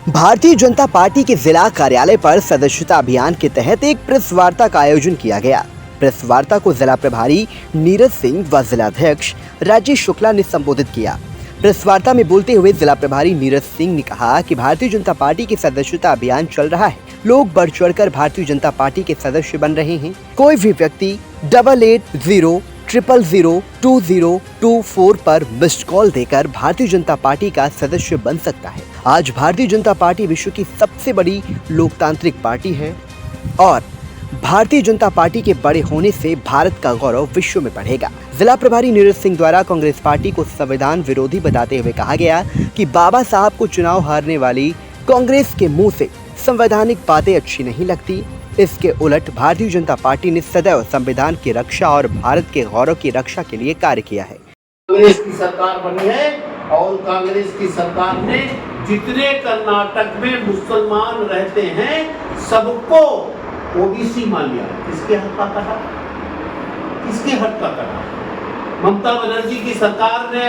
Bharatiya Janata party के जिला कार्यालय पर सदस्यता अभियान के तहत एक प्रेस वार्ता का आयोजन किया गया। प्रेस वार्ता को जिला प्रभारी नीरज सिंह व जिलाध्यक्ष राजेश शुक्ला ने संबोधित किया। प्रेस वार्ता में बोलते हुए जिला प्रभारी नीरज सिंह ने कहा कि भारतीय जनता पार्टी के सदस्यता अभियान चल रहा है। लोग बढ़ चढ़कर भारतीय जनता पार्टी के सदस्य बन रहे हैं। कोई भी व्यक्ति 8800002024 पर मिस्ड कॉल देकर भारतीय जनता पार्टी का सदस्य बन सकता है। आज भारतीय जनता पार्टी विश्व की सबसे बड़ी लोकतांत्रिक पार्टी है और भारतीय जनता पार्टी के बड़े होने से भारत का गौरव विश्व में बढ़ेगा। जिला प्रभारी नीरज सिंह द्वारा कांग्रेस पार्टी को संविधान विरोधी बताते हुए कहा गया कि बाबा साहब को चुनाव हारने वाली कांग्रेस के मुंह से संवैधानिक बातें अच्छी नहीं लगती। इसके उलट भारतीय जनता पार्टी ने सदैव संविधान की रक्षा और भारत के गौरव की रक्षा के लिए कार्य किया है। कांग्रेस की सरकार बनी है और कांग्रेस की सरकार ने जितने कर्नाटक में मुसलमान रहते हैं सबको ओबीसी मान लिया। किसके हक का कटा? किसके हक का कटा? ममता बनर्जी की सरकार ने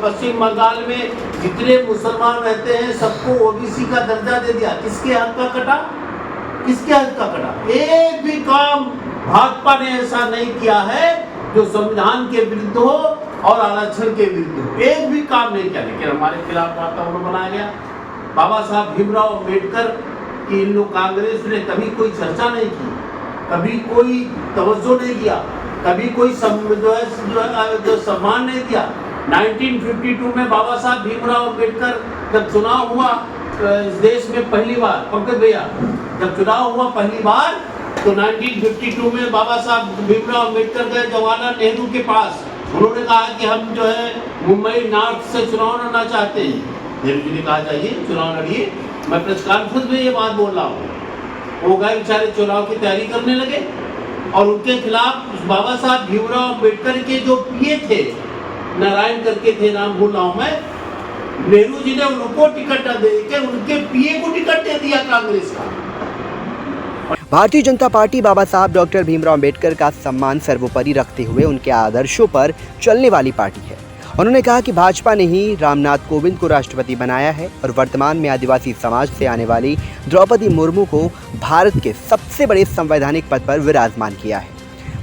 पश्चिम बंगाल में जितने मुसलमान रहते हैं सबको ओबीसी का दर्जा दे दिया। किसके हक का कटा? किसके हक का कटा? एक भी काम भाजपा ने ऐसा नहीं किया है जो संविधान के विरुद्ध हो और आरक्षण के विरुद्ध हो। एक भी काम नहीं किया, लेकिन हमारे खिलाफ वातावरण बनाया गया। बाबा साहब भीमराव अम्बेडकर की इन लोग कांग्रेस ने कभी कोई चर्चा नहीं की, कभी कोई तवज्जो नहीं किया, कभी कोई जो सम्मान नहीं दिया। 1952 में बाबा साहब भीमराव अम्बेडकर जब चुनाव हुआ इस देश में पहली बार, पंकज भैया, जब चुनाव हुआ पहली बार तो 1952 में बाबा साहब भीमराव अम्बेडकर गए जवाहरलाल नेहरू के पास। उन्होंने कहा कि हम जो है मुंबई नॉर्थ से चुनाव लड़ना चाहते हैं। नेहरू जी ने कहा जाइए चुनाव लड़िए। मैं प्रेस कॉन्फ्रेंस में ये बात बोल रहा हूँ। वो गए बेचारे चुनाव की तैयारी करने लगे और उनके खिलाफ बाबा साहब भीमराव अम्बेडकर के जो पीए थे, नारायण करके थे, नाम भूल रहा हूँ मैं, नेहरू जी ने उनको टिकट दे के उनके पीए को टिकट दे दिया कांग्रेस का। भारतीय जनता पार्टी बाबा साहब डॉक्टर भीमराव अम्बेडकर का सम्मान सर्वोपरि रखते हुए उनके आदर्शों पर चलने वाली पार्टी है। उन्होंने कहा कि भाजपा ने ही रामनाथ कोविंद को राष्ट्रपति बनाया है और वर्तमान में आदिवासी समाज से आने वाली द्रौपदी मुर्मू को भारत के सबसे बड़े संवैधानिक पद पर विराजमान किया है।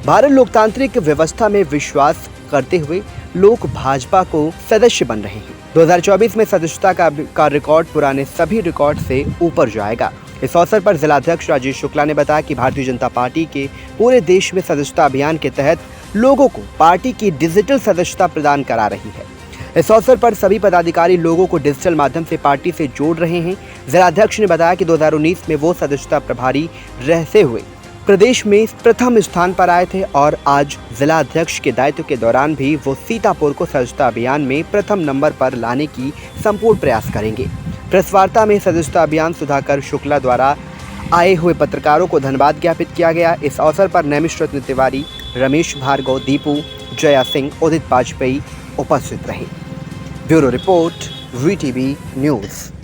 भारत लोकतांत्रिक व्यवस्था में विश्वास करते हुए लोग भाजपा को सदस्य बन रहे हैं। 2024 में सदस्यता का रिकॉर्ड पुराने सभी रिकॉर्ड से ऊपर जाएगा। इस अवसर पर जिलाध्यक्ष राजेश शुक्ला ने बताया कि भारतीय जनता पार्टी के पूरे देश में सदस्यता अभियान के तहत लोगों को पार्टी की डिजिटल सदस्यता प्रदान करा रही है। इस अवसर पर सभी पदाधिकारी लोगों को डिजिटल माध्यम से पार्टी से जोड़ रहे हैं। जिलाध्यक्ष ने बताया कि 2019 में वो सदस्यता प्रभारी रहते हुए प्रदेश में प्रथम स्थान पर आए थे और आज जिला अध्यक्ष के दायित्व के दौरान भी वो सीतापुर को सदस्यता अभियान में प्रथम नंबर पर लाने की संपूर्ण प्रयास करेंगे। प्रेस वार्ता में सदस्यता अभियान सुधाकर शुक्ला द्वारा आए हुए पत्रकारों को धन्यवाद ज्ञापित किया गया। इस अवसर पर नैमिष रत्न तिवारी, रमेश भार्गव, दीपू, जया सिंह, उदित वाजपेयी उपस्थित रहे। Bureau report, VTV news.